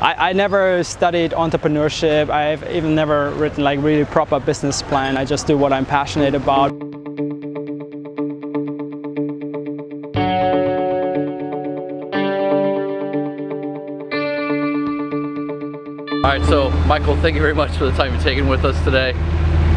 I never studied entrepreneurship. I've even never written like really proper business plan. I just do what I'm passionate about. All right, so Michael, thank you very much for the time you've taken with us today.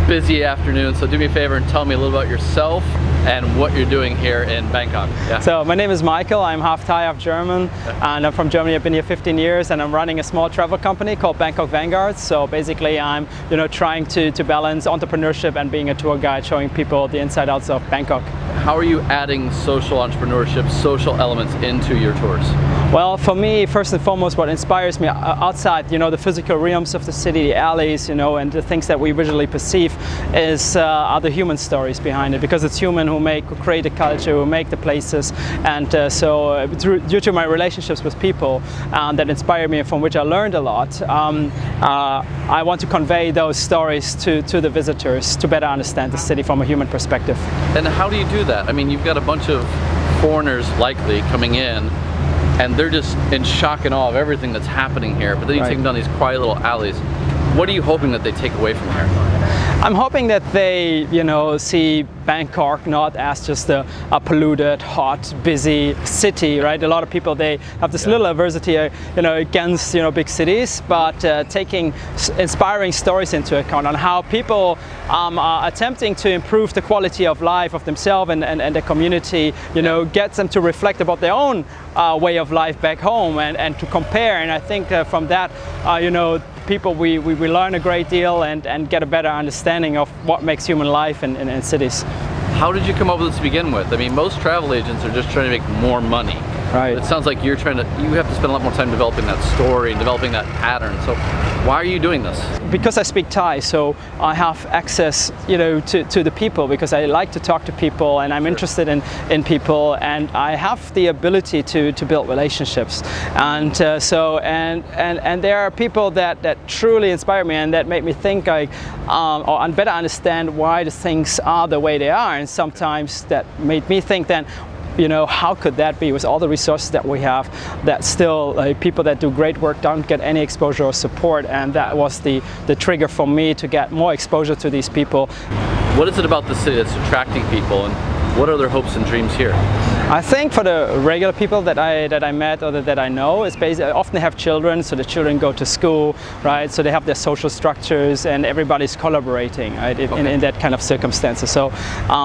Busy afternoon, so do me a favor and tell me a little about yourself and what you're doing here in Bangkok. Yeah. So my name is Michael, I'm half Thai, half German, and I'm from Germany. I've been here 15 years and I'm running a small travel company called Bangkok Vanguards. So basically I'm trying to balance entrepreneurship and being a tour guide, showing people the inside outs of Bangkok. How are you adding social entrepreneurship, social elements into your tours? Well, for me, first and foremost, what inspires me outside, the physical realms of the city, the alleys, and the things that we visually perceive are the human stories behind it, because it's human who create the culture, who make the places, and due to my relationships with people that inspire me and from which I learned a lot, I want to convey those stories to the visitors to better understand the city from a human perspective. And how do you do that? I mean, you've got a bunch of foreigners likely coming in, and they're just in shock and awe of everything that's happening here, but then you take them down these quiet little alleys. What are you hoping that they take away from here? I'm hoping that they, see Bangkok not as just a polluted, hot, busy city, right? A lot of people, they have this little adversity, against, big cities, but taking inspiring stories into account on how people are attempting to improve the quality of life of themselves and their community, gets them to reflect about their own way of life back home and to compare. And I think from that, people, we learn a great deal and get a better understanding of what makes human life in cities. How did you come up with this to begin with? I mean, most travel agents are just trying to make more money. Right. It sounds like you have to spend a lot more time developing that story and developing that pattern. So why are you doing this? Because I speak Thai, so I have access, to the people, because I like to talk to people and I'm interested in people, and I have the ability to build relationships. And and there are people that truly inspire me and that make me think or better understand why the things are the way they are. And sometimes that made me think then, how could that be with all the resources that we have, that still people that do great work don't get any exposure or support? And that was the trigger for me to get more exposure to these people. What is it about the city that's attracting people, and what are their hopes and dreams here? I think for the regular people that I met or that I know, it's basically, often they have children, so the children go to school, right? So they have their social structures and everybody's collaborating, right? In that kind of circumstances. So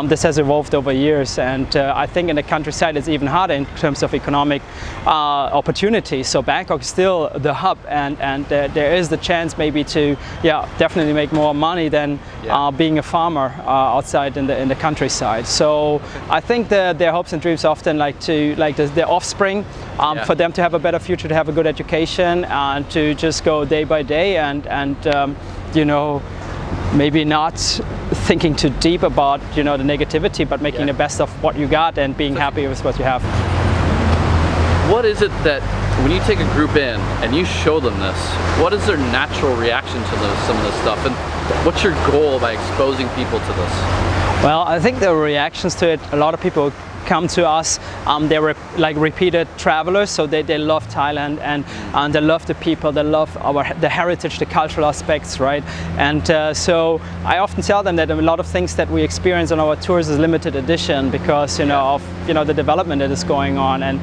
this has evolved over years, and I think in the countryside it's even harder in terms of economic opportunities. So Bangkok is still the hub, and there is the chance maybe to definitely make more money than being a farmer outside in the countryside. So I think their hopes and dreams often their offspring, for them to have a better future, to have a good education, and to just go day by day and maybe not thinking too deep about the negativity, but making the best of what you got and being happy with what you have. What is it that when you take a group in and you show them this, what is their natural reaction to some of this stuff, and what's your goal by exposing people to this? Well, I think the reactions to it, a lot of people come to us, they were like repeated travelers, so they love Thailand and they love the people, they love the heritage, the cultural aspects, right? And so I often tell them that a lot of things that we experience on our tours is limited edition because of the development that is going on, and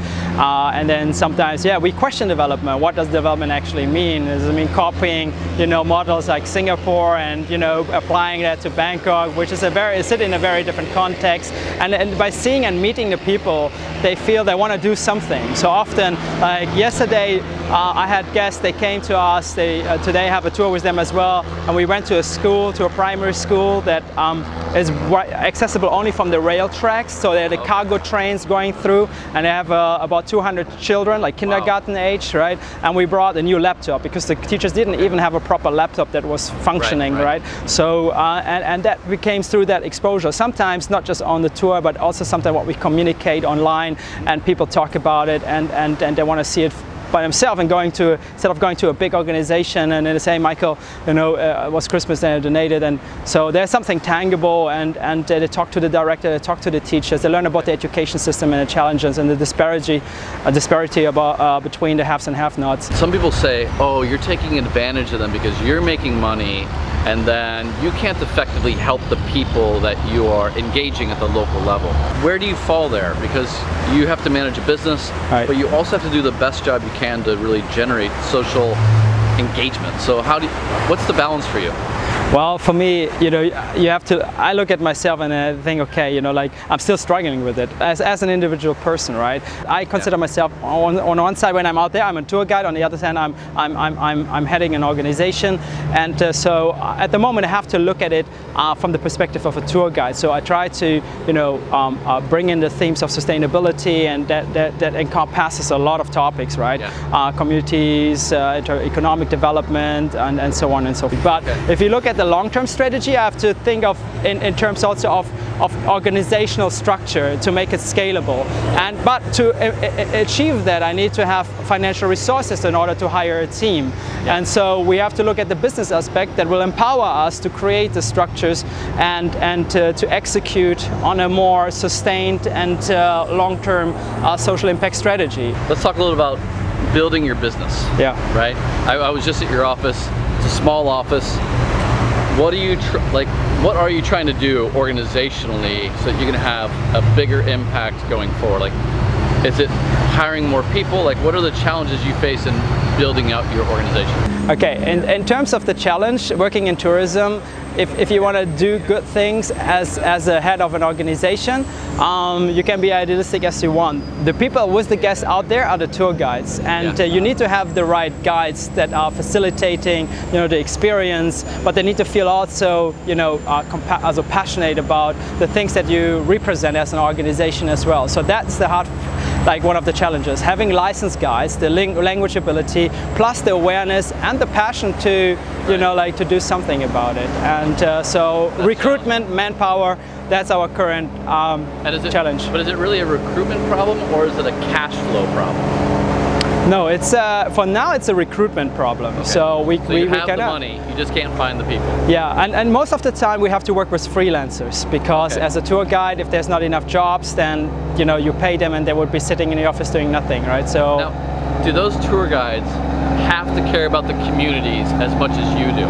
then sometimes we question development. What does development actually mean? Does it mean copying models like Singapore and applying that to Bangkok, which is a city in a very different context, and by seeing and meeting the people, they feel they want to do something. So often, like yesterday, I had guests, they came to us, today I have a tour with them as well, and we went to a primary school that is accessible only from the rail tracks, so there are the cargo trains going through, and they have about 200 children, like kindergarten age, right? And we brought a new laptop because the teachers didn't even have a proper laptop that was functioning, right? So, and that came through that exposure, sometimes not just on the tour, but also sometimes what we communicate online, and people talk about it, and they want to see it by themselves and instead of going to a big organization and they say, Michael, you know, it was Christmas and I donated, and so there's something tangible, and they talk to the director, they talk to the teachers, they learn about the education system and the challenges and the disparity about between the haves and have-nots. Some people say, oh, you're taking advantage of them because you're making money, and then you can't effectively help the people that you are engaging at the local level. Where do you fall there? Because you have to manage a business, right, but you also have to do the best job you can to really generate social engagement. So what's the balance for you? Well, for me, you know, I look at myself and I think, okay, you know, like I'm still struggling with it as an individual person, right? I consider myself on one side when I'm out there, I'm a tour guide. On the other hand, I'm heading an organization, and so at the moment I have to look at it from the perspective of a tour guide. So I try to, you know, bring in the themes of sustainability, and that encompasses a lot of topics, right? Yeah. Communities, economic development, and so on and so forth. But if you look at the long-term strategy, I have to think of in terms also of organizational structure to make it scalable. But to achieve that, I need to have financial resources in order to hire a team. And so we have to look at the business aspect that will empower us to create the structures and to execute on a more sustained and long-term social impact strategy. Let's talk a little about building your business. Yeah. Right? I was just at your office. It's a small office. What are you trying to do organizationally so that you can have a bigger impact going forward? Like, is it hiring more people? Like, what are the challenges you face in building out your organization? Okay, in terms of the challenge, working in tourism, if you want to do good things as a head of an organization, you can be idealistic as you want. The people with the guests out there are the tour guides, and you need to have the right guides that are facilitating, you know, the experience, but they need to feel also, you know, also passionate about the things that you represent as an organization as well. So that's the hard, like one of the challenges, having licensed guides, the language ability, plus the awareness and the passion to, you know, like to do something about it. And so that's recruitment, manpower, that's our current challenge. But is it really a recruitment problem, or is it a cash flow problem? No, it's for now it's a recruitment problem. Okay. So we have the money, you just can't find the people. Yeah, and most of the time we have to work with freelancers, because as a tour guide, if there's not enough jobs, then, you know, you pay them and they would be sitting in the office doing nothing, right? So now, do those tour guides have to care about the communities as much as you do?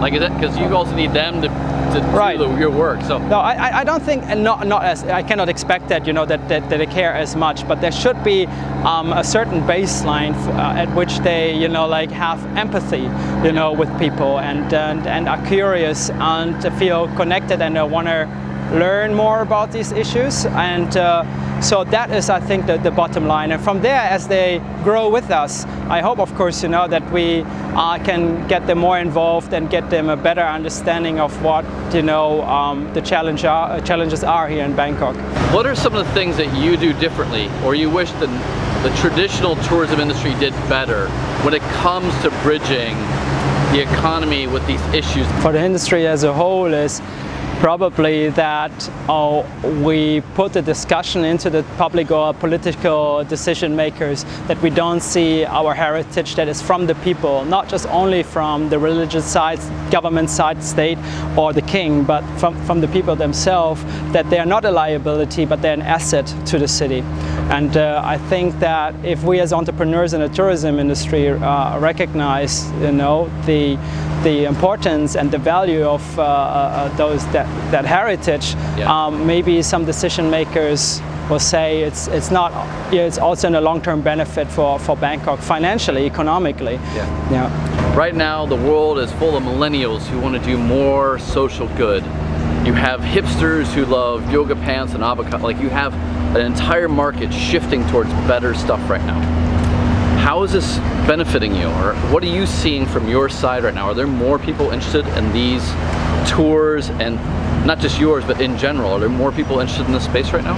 Like, is it because you also need them to do your work? So no, I don't think, and not as I cannot expect that, you know, that they care as much, but there should be a certain baseline at which they, you know, like have empathy, you know, with people, and are curious and feel connected and want to learn more about these issues. And so that is, I think, the bottom line. And from there, as they grow with us, I hope, of course, you know, that we can get them more involved and get them a better understanding of what, you know, the challenges are here in Bangkok. What are some of the things that you do differently, or you wish the traditional tourism industry did better when it comes to bridging the economy with these issues? For the industry as a whole is probably that we put the discussion into the public or political decision makers, that we don't see our heritage that is from the people, not just only from the religious side, government side, state or the king, but from the people themselves, that they are not a liability but they're an asset to the city. And I think that if we as entrepreneurs in the tourism industry recognize, you know, the importance and the value of that heritage, maybe some decision makers will say it's not. It's also in a long-term benefit for Bangkok financially, economically. Right now, the world is full of millennials who want to do more social good. You have hipsters who love yoga pants and avocado. Like, you have an entire market shifting towards better stuff right now. How is this benefiting you, or what are you seeing from your side right now? Are there more people interested in these tours, and not just yours, but in general? Are there more people interested in this space right now?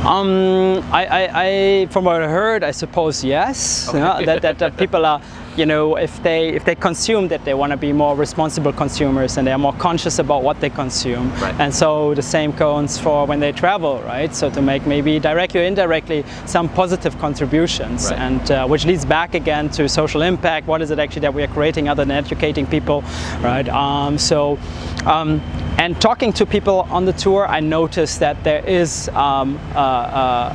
From what I heard, I suppose yes. Okay. That people are you know, if they consume, that they want to be more responsible consumers and they are more conscious about what they consume. Right. And so the same goes for when they travel, right? So to make maybe directly or indirectly some positive contributions, right. and which leads back again to social impact. What is it actually that we are creating other than educating people, right? And talking to people on the tour, I noticed that there is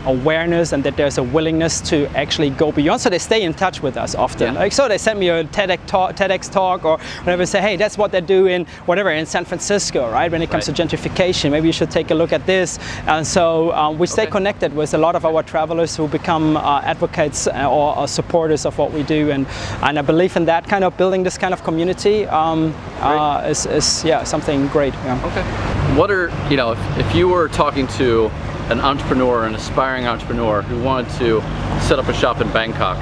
awareness and that there's a willingness to actually go beyond. So they stay in touch with us often. Yeah. Like, so they send me a TEDx talk or whatever, say, hey, that's what they do in whatever, in San Francisco, right? When it comes right. to gentrification, maybe you should take a look at this. And so we stay okay. connected with a lot of our travelers who become advocates or supporters of what we do. And I believe in that kind of building this kind of community is yeah, something great. Yeah. Okay. What are, you know, if you were talking to an entrepreneur, an aspiring entrepreneur who wanted to set up a shop in Bangkok,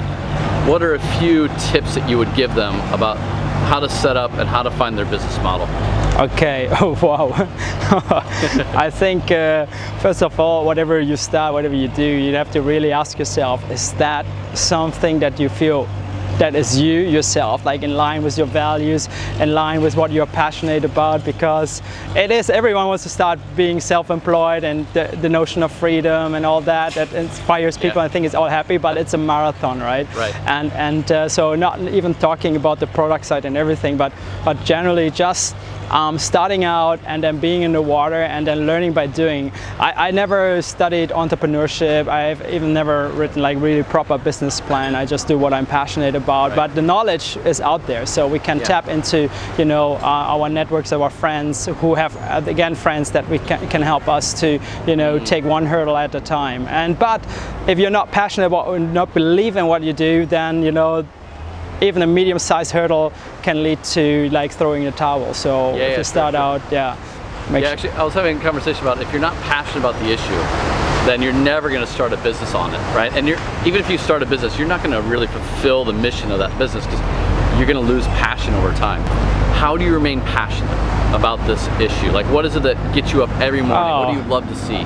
what are a few tips that you would give them about how to set up and how to find their business model? Okay. Oh, wow. I think first of all, whatever you start, whatever you do, you have to really ask yourself, is that something that you feel that is you yourself, like in line with your values, in line with what you're passionate about? Because it is, everyone wants to start being self-employed, and the notion of freedom and all that inspires people. Yeah. I think it's all happy, but it's a marathon, right? Right. And so not even talking about the product side and everything, but generally just starting out and then being in the water and then learning by doing. I never studied entrepreneurship. I've even never written like really proper business plan. I just do what I'm passionate about. Right. But the knowledge is out there, so we can tap into, you know, our networks, our friends who have again friends that we can help us to, you know, take one hurdle at a time. But if you're not passionate about or not believe in what you do, then, you know, even a medium-sized hurdle can lead to like throwing the towel. So if you start out, actually, I was having a conversation about if you're not passionate about the issue, then you're never going to start a business on it, right? And even if you start a business, you're not going to really fulfill the mission of that business because you're going to lose passion over time. How do you remain passionate about this issue? Like, what is it that gets you up every morning? What do you love to see?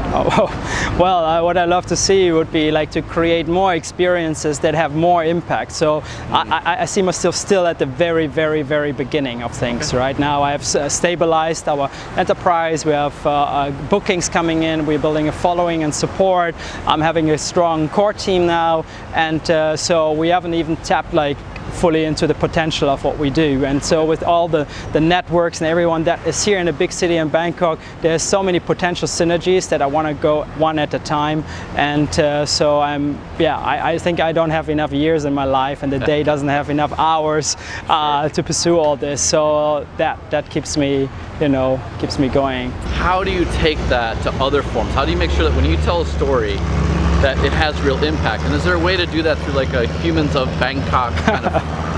Well, what I love to see would be like to create more experiences that have more impact. So I see myself still at the very, very, very beginning of things. Okay. Right now I have stabilized our enterprise. We have bookings coming in. We're building a following and support. I'm having a strong core team now, and so we haven't even tapped like fully into the potential of what we do. And so with all the networks and everyone that is here in the big city in Bangkok, there's so many potential synergies that I want to go one at a time. And so I think I don't have enough years in my life, and the day doesn't have enough hours to pursue all this. So that keeps me, you know, keeps me going. How do you take that to other forms? How do you make sure that when you tell a story that it has real impact? And is there a way to do that through like a Humans of Bangkok kind of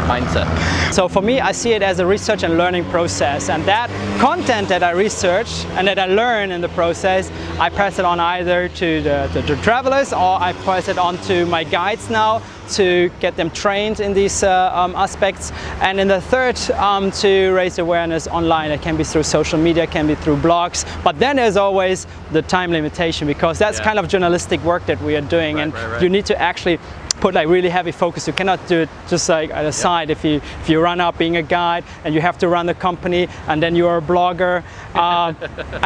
mindset? So for me, I see it as a research and learning process, and that content that I research and that I learn in the process, I pass it on either to the travelers, or I pass it on to my guides now to get them trained in these aspects. And in the third, to raise awareness online. It can be through social media, it can be through blogs, but then there's always the time limitation, because that's kind of journalistic work that we are doing, and you need to actually put like really heavy focus. You cannot do it just like at a side. If you run out being a guide and you have to run the company and then you're a blogger,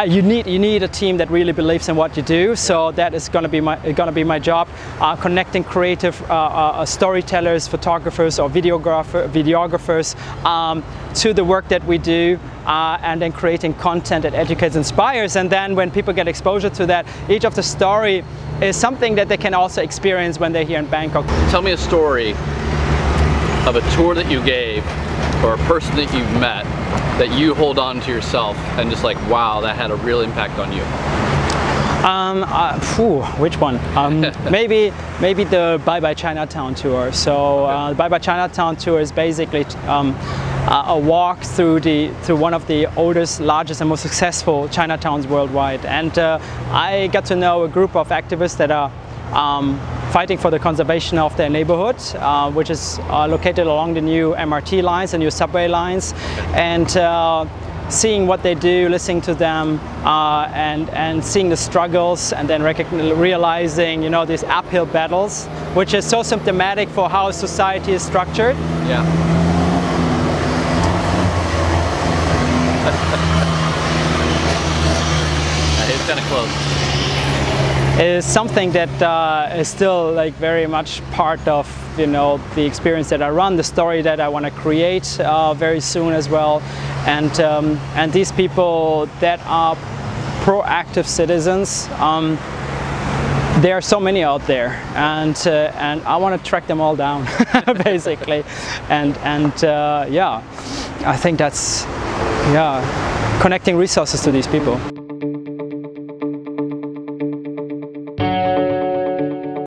you need a team that really believes in what you do. So that is going to be my job, connecting creative storytellers, photographers, or videographers to the work that we do, and then creating content that educates, inspires. And then when people get exposure to that, each of the story is something that they can also experience when they're here in Bangkok. Tell me a story of a tour that you gave or a person that you've met that you hold on to yourself and just like, wow, that had a real impact on you. Which one? maybe the Bye Bye Chinatown tour. So the Bye Bye Chinatown tour is basically a walk through one of the oldest, largest, and most successful Chinatowns worldwide. And I got to know a group of activists that are fighting for the conservation of their neighborhood, which is located along the new MRT lines, the new subway lines. And seeing what they do, listening to them, and seeing the struggles, and then realizing, you know, these uphill battles, which is so symptomatic for how society is structured. Yeah. It's kind of close. Is something that is still like very much part of, you know, the experience that I run, the story that I want to create very soon as well, and these people that are proactive citizens. There are so many out there, and I want to track them all down, basically, and yeah, I think that's connecting resources to these people.